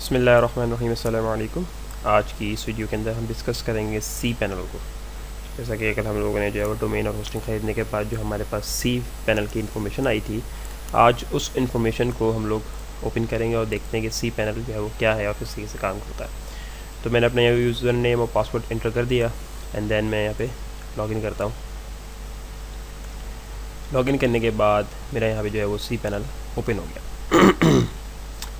बिस्मिल्लाहिर्रहमानिर्रहीम अस्सलाम वालेकुम। आज की इस वीडियो के अंदर हम डिस्कस करेंगे सी पैनल को। जैसा कि कल हम लोगों ने जो है वो डोमेन और होस्टिंग ख़रीदने के बाद जो हमारे पास सी पैनल की इन्फॉर्मेशन आई थी, आज उस इन्फॉर्मेशन को हम लोग ओपन करेंगे और देखते हैं कि सी पैनल जो है वो क्या है और किस तरीके से काम करता है। तो मैंने अपने यूज़र नेम और पासवर्ड एंटर कर दिया एंड देन मैं यहाँ पे लॉगिन करता हूँ। लॉगिन करने के बाद मेरा यहाँ पे जो है वो सी पैनल ओपन हो गया।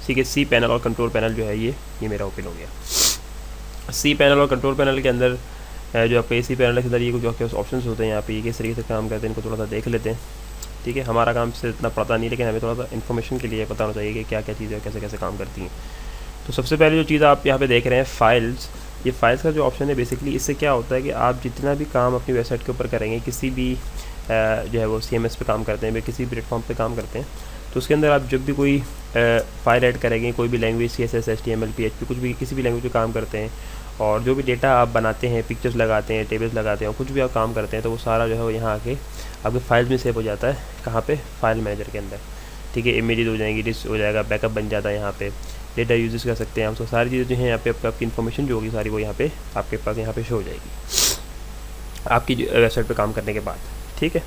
ठीक है, सी पैनल और कंट्रोल पैनल जो है ये मेरा ओपन हो गया। सी पैनल और कंट्रोल पैनल के अंदर जो आपका सी पैनल के अंदर ये कुछ आपके ऑप्शन होते हैं, यहाँ पे ये किस तरीके से काम करते हैं इनको थोड़ा सा देख लेते हैं। ठीक है, हमारा काम से इतना पता नहीं, लेकिन हमें थोड़ा सा इन्फॉर्मेशन के लिए पता होना चाहिए कि क्या क्या चीज़ें कैसे कैसे काम करती हैं। तो सबसे पहले जो चीज़ आप यहाँ पे देख रहे हैं फाइल्स, ये फाइल्स का जो ऑप्शन है बेसिकली इससे क्या होता है कि आप जितना भी काम अपनी वेबसाइट के ऊपर करेंगे, किसी भी जो है वो CMS पे काम करते हैं, किसी प्लेटफॉर्म पे काम करते हैं, तो उसके अंदर आप जब भी कोई फाइल ऐड करेंगे, कोई भी लैंग्वेज CSS HTML PHP कुछ भी किसी भी लैंग्वेज पे काम करते हैं, और जो भी डेटा आप बनाते हैं, पिक्चर्स लगाते हैं, टेबल्स लगाते हैं, कुछ भी आप काम करते हैं, तो वो सारा जो है वो यहाँ आके आपके फाइल्स में सेव हो जाता है। कहाँ पे? फाइल मैनेजर के अंदर। ठीक है, इमेजेस हो जाएंगी, डिस्क हो जाएगा, बैकअप बन जाता है, यहाँ पे डेटा यूज़ कर सकते हैं हम। तो सारी चीज़ें जो हैं यहाँ पे आपकी इन्फॉर्मेशन जो होगी सारी वो यहाँ पे आपके पास यहाँ पे शो हो जाएगी आपकी वेबसाइट पे काम करने के बाद। ठीक है,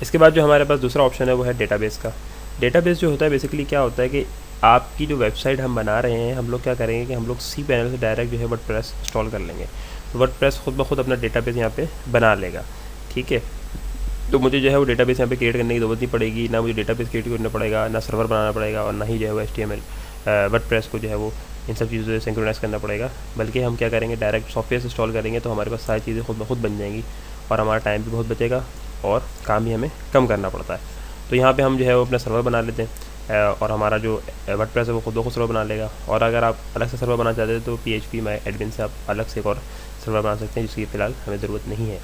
इसके बाद जो हमारे पास दूसरा ऑप्शन है वो है डेटाबेस का। डेटाबेस जो होता है बेसिकली क्या होता है कि आपकी जो वेबसाइट हम बना रहे हैं, हम लोग क्या करेंगे कि हम लोग सी पैनल से डायरेक्ट जो है वर्डप्रेस इंस्टॉल कर लेंगे, तो वर्डप्रेस खुद ब खुद अपना डेटाबेस यहाँ पे बना लेगा। ठीक है, तो मुझे जो है वो डेटाबेस यहाँ पे क्रिएट करने की ज़रूरत नहीं पड़ेगी, ना मुझे डेटाबेस क्रिएट करना पड़ेगा, ना सर्वर बनाना पड़ेगा, और ना ही जो है वो HTML वर्डप्रेस को जो है वो इन सब चीज़ों से सिंक्रोनाइज़ करना पड़ेगा। बल्कि हम क्या करेंगे, डायरेक्ट सॉफ्टवेयर से इंस्टॉल करेंगे, तो हमारे पास सारी चीज़ें खुद ब खुद बन जाएंगी और हमारा टाइम भी बहुत बचेगा और काम भी हमें कम करना पड़ता है। तो यहाँ पे हम जो है वो अपना सर्वर बना लेते हैं और हमारा जो वर्डप्रेस है वो खुद ब खुद सर्वर बना लेगा। और अगर आप अलग से सर्वर बनाना चाहते हैं तो PHP माई एडमिन से आप अलग से एक और सर्वर बना सकते हैं, जिसकी फ़िलहाल हमें ज़रूरत नहीं है।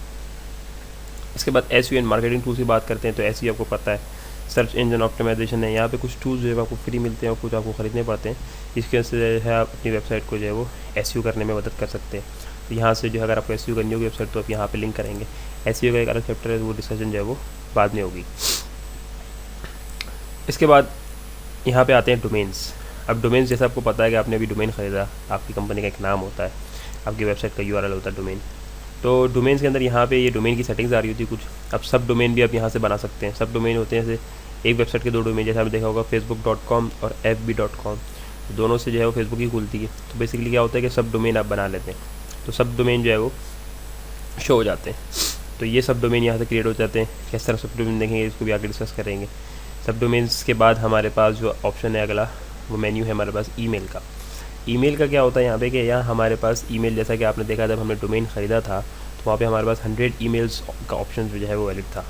इसके बाद SEO एंड मार्केटिंग टूल्स की बात करते हैं, तो SEO आपको पता है, सर्च इंजन ऑप्टिमाइजेशन है। यहाँ पे कुछ टूल्स जो है आपको फ्री मिलते हैं और कुछ आपको ख़रीदने पड़ते हैं, जिसकी वजह से जो है आप अपनी वेबसाइट को जो है वो SEO करने में मदद कर सकते हैं। तो यहाँ से जो है अगर आपको SEO करनी होगी वेबसाइट, तो आप यहाँ पे लिंक करेंगे। SEO का एक अलग चैप्टर है, वो डिस्कशन जो है वो बाद में होगी। इसके बाद यहाँ पे आते हैं डोमेन्स। अब डोमेन्स जैसे आपको पता है कि आपने अभी डोमेन ख़रीदा, आपकी कंपनी का एक नाम होता है, आपकी वेबसाइट का URL होता है डोमेन। तो डोमेन्स के अंदर यहाँ पे ये डोमेन की सेटिंग्स आ रही होती है कुछ। अब सब डोमेन भी आप यहाँ से बना सकते हैं। सब डोमेन होते हैं जैसे एक वेबसाइट के 2 डोमेन, जैसे आपने देखा होगा facebook.com और fb.com, दोनों से जो है वो फेसबुक ही खुलती है। तो बेसिकली क्या होता है कि सब डोमेन आप बना लेते हैं, तो सब डोमेन जो है वो शो हो जाते हैं। तो ये सब डोमेन यहाँ से क्रिएट हो जाते हैं। किस तरह सब डोमेन देखेंगे इसको भी आगे डिस्कस करेंगे। सब डोमेन्स के बाद हमारे पास जो ऑप्शन है अगला, वो मेन्यू है हमारे पास ईमेल का। ईमेल का क्या होता है यहाँ पे कि यहाँ हमारे पास ईमेल, जैसा कि आपने देखा जब हमने डोमेन ख़रीदा था तो वहाँ पे हमारे पास 100 ईमेल्स का ऑप्शन जो है वो वैलिड था।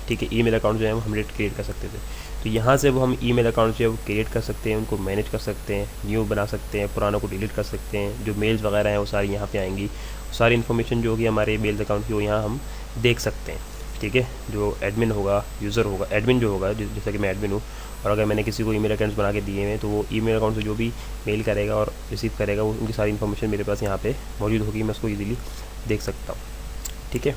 ठीक है, ईमेल अकाउंट जो है वो 100 क्रिएट कर सकते थे। तो यहाँ से वो हम ईमेल अकाउंट जो है वो क्रिएट कर सकते हैं, उनको मैनेज कर सकते हैं, न्यू बना सकते हैं, पुरानों को डिलीट कर सकते हैं। जो मेल्स वगैरह हैं वो सारी यहाँ पे आएंगी, सारी इन्फॉर्मेशन जो होगी हमारे मेल्स अकाउंट की वो यहाँ हम देख सकते हैं। ठीक है, जो एडमिन होगा, यूज़र होगा, एडमिन जो होगा, जैसा कि मैं एडमिन हूँ, और अगर मैंने किसी को ईमेल अकाउंट्स बना के दिए हैं, तो वो ईमेल अकाउंट से जो भी मेल करेगा और रिसीव करेगा, वो उनकी सारी इन्फॉर्मेशन मेरे पास यहाँ पे मौजूद होगी, मैं उसको ईजिली देख सकता हूँ। ठीक है,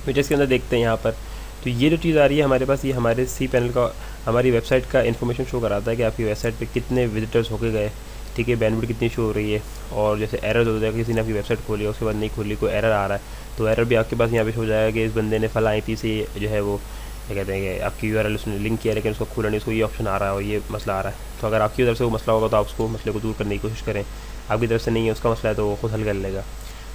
फीचर्स के अंदर देखते हैं यहाँ पर। तो ये जो चीज़ आ रही है हमारे पास, ये हमारे सी पैनल का हमारी वेबसाइट का इन्फॉर्मेशन शो कराता है कि आपकी वेबसाइट पे कितने विजिटर्स होके गए। ठीक है, बैंडविड्थ कितनी शो हो रही है, और जैसे एरर हो जाएगा, किसी ने आपकी वेबसाइट खोली है उसके बाद नहीं खोली, कोई एरर आ रहा है, तो एरर भी आपके पास यहाँ पे हो जाएगा कि इस बंदे ने फला IP से जो है वो क्या कहते हैं कि आपकी URL उसने लिंक किया लेकिन उसको खोला नहीं, उसको ये ऑप्शन आ रहा है और ये मसला आ रहा है। तो अगर आपकी तरफ से वो मसला होगा तो आप उसको मसले को दूर करने की कोशिश करें। आपकी तरफ से नहीं है उसका मसला है तो वो खुद हल कर लेगा।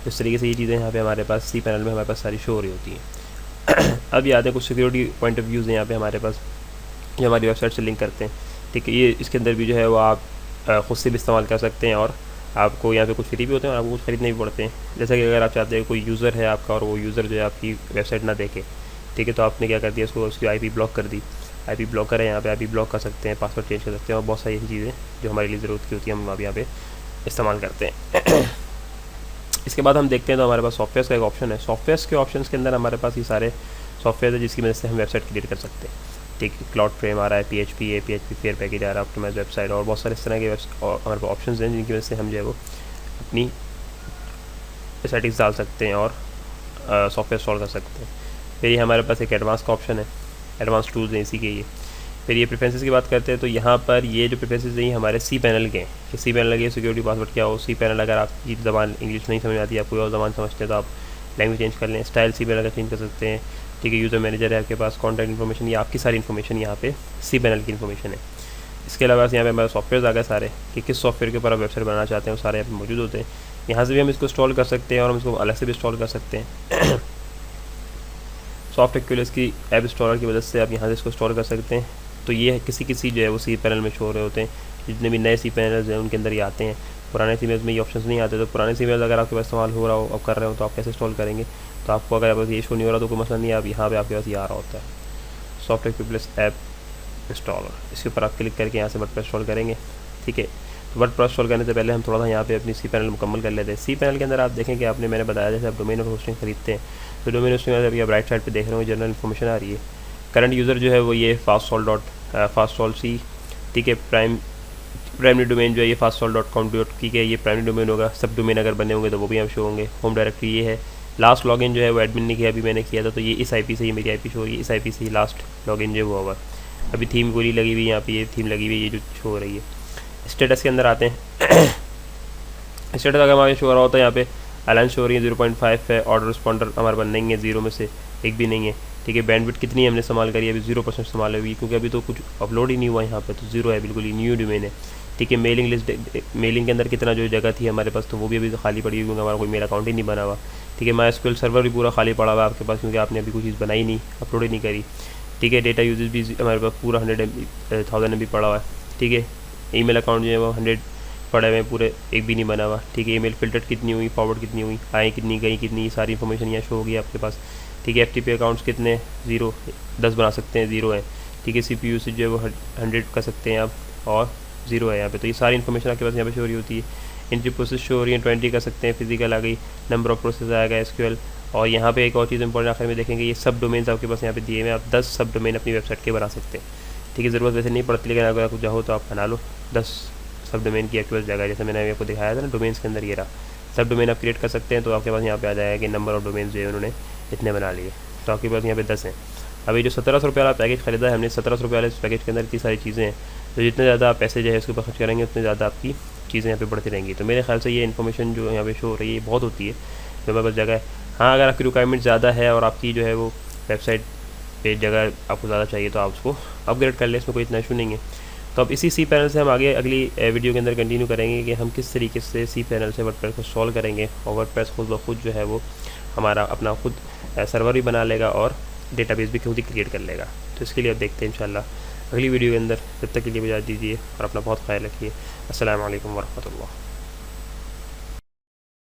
तो इस तरीके से ये चीज़ें यहाँ पे हमारे पास सी पैनल में हमारे पास सारी शो हो रही होती हैं। अब ये आते हैं कुछ सिक्योरिटी पॉइंट ऑफ व्यूज़ हैं यहाँ पे हमारे पास, जो हमारी वेबसाइट से लिंक करते हैं। ठीक है, ये इसके अंदर भी जो है वो आप ख़ुद से भी इस्तेमाल कर सकते हैं, और आपको यहाँ पे कुछ फ्री भी होते हैं और आपको कुछ ख़रीदने भी पड़ते हैं। जैसा कि अगर आप चाहते हैं कोई यूज़र है आपका और वो यूज़र जो है आपकी वेबसाइट ना देखे, ठीक है, तो आपने क्या कर दिया, उसकी IP ब्लॉक कर दी। IP ब्लॉकर है, यहाँ पे IP ब्लॉक कर सकते हैं, पासवर्ड चेंज कर सकते हैं, और बहुत सारी ऐसी चीज़ें जो हमारे लिए ज़रूरत की होती है हम आप यहाँ पे इस्तेमाल करते हैं। इसके बाद हम देखते हैं तो हमारे पास सॉफ्टवेयर का एक ऑप्शन है। सॉफ्टवेयर के ऑप्शन के अंदर हमारे पास ये सारे सॉफ्टवेयर है जिसकी वजह से हम वेबसाइट क्रिएट कर सकते हैं। ठीक है, क्लाउड फ्रेम आ रहा है, PHP फेयर पैकेज आ रहा है, ऑप्टिमाइज वेबसाइट, और बहुत सारे इस तरह के हमारे पास ऑप्शन हैं जिनकी वजह से हम जो है वो अपनी सेटिंग्स डाल सकते हैं और सॉफ्टवेयर इंस्टॉल कर सकते हैं। फिर ये हमारे पास एक एडवांस का ऑप्शन है, एडवांस टूल्स हैं इसी के ये। फिर ये प्रेफरेंसेस की बात करते हैं तो यहाँ पर ये जो प्रेफरेंसेस हैं हमारे सी पैनल के हैं कि सी पैनल के सिक्योरिटी पासवर्ड क्या हो। सी पैनल अगर आपकी ज़बान इंग्लिश नहीं समझ आती, आप कोई और ज़बान समझते हैं तो आप लैंग्वेज चेंज कर लें। स्टाइल सी पैनल का चेंज कर सकते हैं, ठीक है। यूज़र मैनेजर है आपके पास, कॉन्टैक्ट इन्फॉर्मेशन, ये आपकी सारी इन्फॉर्मेशन यहाँ पे सी पैनल की इन्फॉर्मेशन है। इसके अलावा यहाँ पे हमारे सॉफ्टवेयर आ गए सारे कि किस सॉफ्टवेयर के ऊपर आप वेबसाइट बनाना चाहते हैं वो सारे यहाँ पे मौजूद होते हैं। यहाँ से भी हम इसको इंस्टॉल कर सकते हैं और हम इसको अलग से भी इंस्टॉल कर सकते हैं। सॉफ्ट एक्यूएल की ऐप इंस्टॉलर की मदद से आप यहाँ से इसको इंस्टॉल कर सकते हैं। तो ये किसी जो है वो सी पैनल में शो हो रहे होते हैं। जितने भी नए सी पैनल्स हैं उनके अंदर ये आते हैं। पुराने सी में ये ऑप्शन नहीं आते। तो पुराने सी अगर आपके पास इस्तेमाल हो रहा हो, आप कर रहे हो, तो आप कैसे इंस्टॉल करेंगे। तो आपको अगर आपके ये शो नहीं हो रहा तो कोई मसला नहीं है, आप यहाँ पे आपके पास ये आ रहा होता है सॉफ्ट एक्यूएल ऐप इंस्टॉलर। इसके ऊपर आप क्लिक करके यहाँ से वर्डप्रेस इंस्टॉल करेंगे, ठीक है। तो वर्डप्रेस इंस्टॉल करने से पहले हम थोड़ा सा यहाँ पे अपनी सी पैनल मुकम्मल कर लेते हैं। सी पैनल के अंदर आप देखें कि आपने मैंने बताया जैसे आप डोमेन और होस्टिंग खरीदते हैं तो डोमेन होस्टिंग में अभी आप राइट साइड पे देख रहे हो जनरल इन्फॉर्मेशन आ रही है। करंट यूज़र जो है वो ये fastsolc, ठीक है। प्राइमरी डोमेन जो है ये fastsolc.com.की है, ये प्राइमरी डोमेन होगा। सब डोमेन अगर बने होंगे तो वो भी हम शो होंगे। होम डायरेक्टरी ये है। लास्ट लॉगिन जो है वो एडमिन ने किया, अभी मैंने किया था, तो ये इस आईपी से ही मेरी आईपी शो हो रही है। इस आईपी से ही लास्ट लॉगिन जो हुआ हुआ। अभी थीम गोली लगी हुई है यहाँ पे, ये थीम लगी हुई है, ये जो शो हो रही है। स्टेटस के अंदर आते हैं। स्टेटस अगर हमारे शो हो रहा होता है यहाँ पे अलायंस शो हो रही है 0.5 है। ऑर्डर रिस्पॉन्डर हमारे पास नहीं है, 0 में से एक भी नहीं है, ठीक है। बैंडविड्थ कितनी हमने इस्तेमाल करी है, अभी 0% इस्तेमाल हुई, क्योंकि अभी तो कुछ अपलोड ही नहीं हुआ यहाँ पे, तो 0 है, बिल्कुल ही न्यू डोमेन है, ठीक है। मेलिंग लिस्ट, मेलिंग के अंदर कितना जो जगह थी हमारे पास तो वो भी अभी तो खाली पड़ी हुई, क्योंकि हमारा कोई मेरा अकाउंट ही नहीं बना हुआ, ठीक है। MySQL सर्वर भी पूरा खाली पड़ा हुआ है आपके पास, क्योंकि आपने अभी कोई चीज़ बनाई नहीं, अपलोड ही नहीं करी, ठीक है। डेटा यूजेज भी हमारे पास पूरा 100 MB पड़ा हुआ है, ठीक है। ईमेल अकाउंट जो है वो 100 पड़े हुए हैं पूरे, एक भी नहीं बना हुआ, ठीक है। ईमेल फिल्टर कितनी हुई, फॉरवर्ड कितनी हुई, आए कितनी गई कितनी, सारी इन्फॉर्मेशन यहाँ शो होगी आपके पास, ठीक है। FTP अकाउंट्स कितने 0 10 बना सकते हैं, 0 है, ठीक है। CPU से जो है वो 100 कर सकते हैं आप, और 0 है यहाँ पे। तो ये सारी इन्फॉर्मेशन आपके पास यहाँ पे शो हो रही होती है। एंट्री प्रोसेस शो हो रही है 20 कर सकते हैं, फिजिकल आ गई, नंबर ऑफ प्रोसेस आएगा SQL। और यहाँ पे एक और चीज़ इंपॉर्टेंट आखिर में देखेंगे, ये सब डोमेन्स आपके पास यहाँ पे दिए हुए हैं। आप 10 सब डोमेन अपनी वेबसाइट के बना सकते हैं, ठीक है। ज़रूरत वैसे नहीं पड़ती, लेकिन अगर कुछ चाहो तो आप बना लो। 10 सब डोमेन की आपके पास जगह, जैसे मैंने आपको दिखाया था ना डोमेन्स के अंदर, ये रहा सब डोमेन आप क्रिएट कर सकते हैं। तो आपके पास यहाँ पे आ जाएगा कि नंबर ऑफ डोमेन्स जो है उन्होंने इतने बना लिए, तो आपके पास यहाँ पे 10 हैं। अभी जो 1700 रुपये वाला पैकेज ख़रीदा है हमने, 1700 रुपये वाले इस पैकेज के अंदर इतनी सारी चीज़ें हैं, तो जितने ज़्यादा आप पैसे जो है इसके ऊपर खर्च करेंगे उतने ज़्यादा आपकी चीज़ें यहाँ पे बढ़ती रहेंगी। तो मेरे ख्याल से ये इन्फॉर्मेशन जो यहाँ पे शो हो रही है बहुत होती है, जो मेरे पास जगह है। हाँ, अगर आपकी रिक्वायरमेंट ज़्यादा है और आपकी जो है वो वेबसाइट पे जगह आपको ज़्यादा चाहिए तो आप उसको अपग्रेड कर लें, इसमें कोई इतना इशू नहीं है। तो अब इसी सी पैनल से हम आगे अगली वीडियो के अंदर कंटिन्यू करेंगे कि हम किस तरीके से सी पैनल से वर्डप्रेस को सॉल्व करेंगे, और वर्डप्रेस खुद ब खुद जो है वो हमारा अपना खुद सर्वर भी बना लेगा और डेटाबेस भी खुद ही क्रिएट कर लेगा। तो इसके लिए अब देखते हैं इंशाल्लाह अगली वीडियो के अंदर। जब तक के लिए इजाज़त दीजिए और अपना बहुत ख्याल रखिए। अस्सलाम वालेकुम वरहमतुल्लाह।